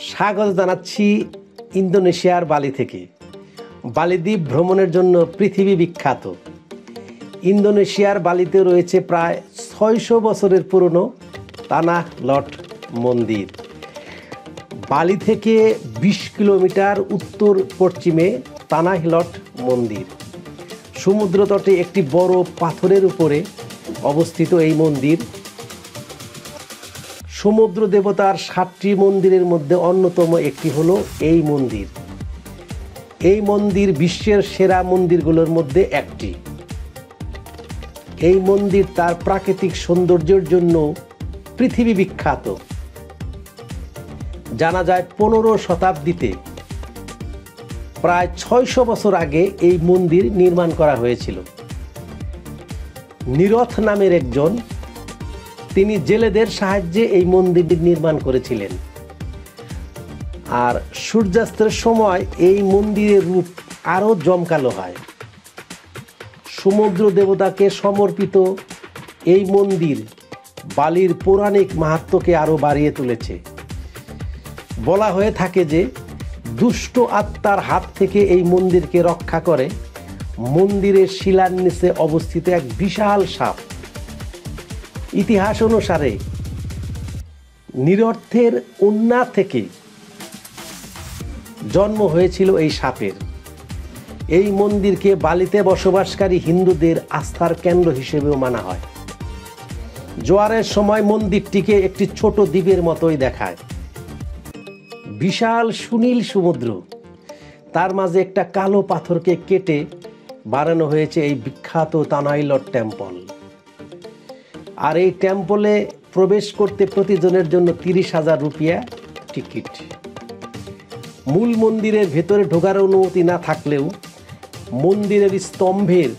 স্বাগত জানাচ্ছি ইন্দোনেশিয়ার বালি থেকে। বালি দ্বীপ ভ্রমণের জন্য পৃথিবী বিখ্যাত। ইন্দোনেশিয়ার বালিতে রয়েছে প্রায় ৬০০ বছরের পুরনো তানাহ লট মন্দির। বালি থেকে ২০ কিলোমিটার উত্তর পশ্চিমে তানাহ লট মন্দির। সমুদ্র তটে একটি বড় পাথরের উপরে অবস্থিত এই মন্দির সমুদ্র দেবতার ৭টি মন্দিরের মধ্যে অন্যতম একটি হলো এই মন্দির। এই মন্দির বিশ্বের সেরা মন্দিরগুলোর মধ্যে একটি। এই মন্দির তার প্রাকৃতিক সৌন্দর্যের জন্য পৃথিবী বিখ্যাত। জানা যায় ১৫ শতাব্দীতে প্রায় ৬০০ বছর আগে এই মন্দির নির্মাণ করা হয়েছিল। নিরথ নামের একজন, তিনি জেলেদের সাহায্যে এই মন্দিরটি নির্মাণ করেছিলেন। আর সূর্যাস্তের সময় এই মন্দিরের রূপ আরও জমকালো হয়। সমুদ্র দেবতাকে সমর্পিত এই মন্দির বালির পৌরাণিক মাহাত্ম্যকে আরও বাড়িয়ে তুলেছে। বলা হয়ে থাকে যে দুষ্ট আত্মার হাত থেকে এই মন্দিরকে রক্ষা করে মন্দিরের শিলার নিচে অবস্থিত এক বিশাল সাপ। ইতিহাস অনুসারে নিরর্থের উন্না থেকে জন্ম হয়েছিল এই সাপের। এই মন্দিরকে বালিতে বসবাসকারী হিন্দুদের আস্থার কেন্দ্র হিসেবেও মানা হয়। জোয়ারের সময় মন্দিরটিকে একটি ছোট দ্বীপের মতোই দেখায়। বিশাল সুনীল সমুদ্র, তার মাঝে একটা কালো পাথরকে কেটে বানানো হয়েছে এই বিখ্যাত তানাহ লট টেম্পল। আর এই টেম্পলে প্রবেশ করতে প্রতিজনের জন্য ৩০,০০০ রুপিয়া টিকিট। মূল মন্দিরের ভেতরে ঢোকার অনুমতি না থাকলেও মন্দিরের স্তম্ভের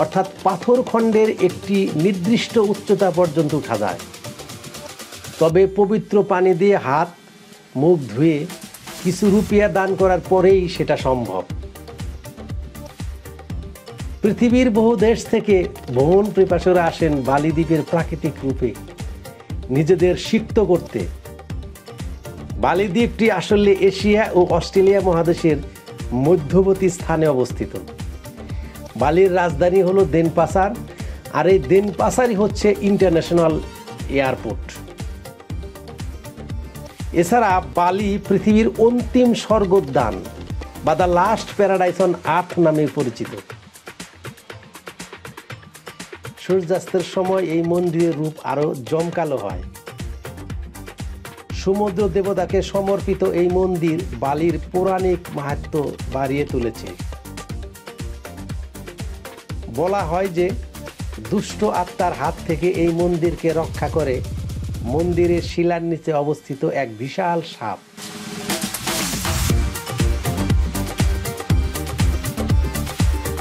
অর্থাৎ পাথরখণ্ডের একটি নির্দিষ্ট উচ্চতা পর্যন্ত উঠা যায়। তবে পবিত্র পানি দিয়ে হাত মুখ ধুয়ে কিছু রুপিয়া দান করার পরেই সেটা সম্ভব। পৃথিবীর বহু দেশ থেকে ভ্রমণ পিপাসুরা আসেন বালি দ্বীপের প্রাকৃতিক রূপে নিজেদের সিক্ত করতে। বালি দ্বীপটি আসলে এশিয়া ও অস্ট্রেলিয়া মহাদেশের মধ্যবর্তী স্থানে অবস্থিত। বালির রাজধানী হলো দেনপাসার, আর এই দেনপাসারই হচ্ছে ইন্টারন্যাশনাল এয়ারপোর্ট। এছাড়া বালি পৃথিবীর অন্তিম স্বর্গোদ্যান বা the last paradise on earth নামে পরিচিত। সূর্যাস্তের সময় এই মন্দিরের রূপ আরো জমকালো হয়। সমুদ্র দেবতাকে সমর্পিত এই মন্দির বালির পৌরাণিক মাহাত্ম্য বাড়িয়ে তুলেছে। বলা হয় যে দুষ্ট আত্মার হাত থেকে এই মন্দিরকে রক্ষা করে মন্দিরের শিলার নিচে অবস্থিত এক বিশাল সাপ।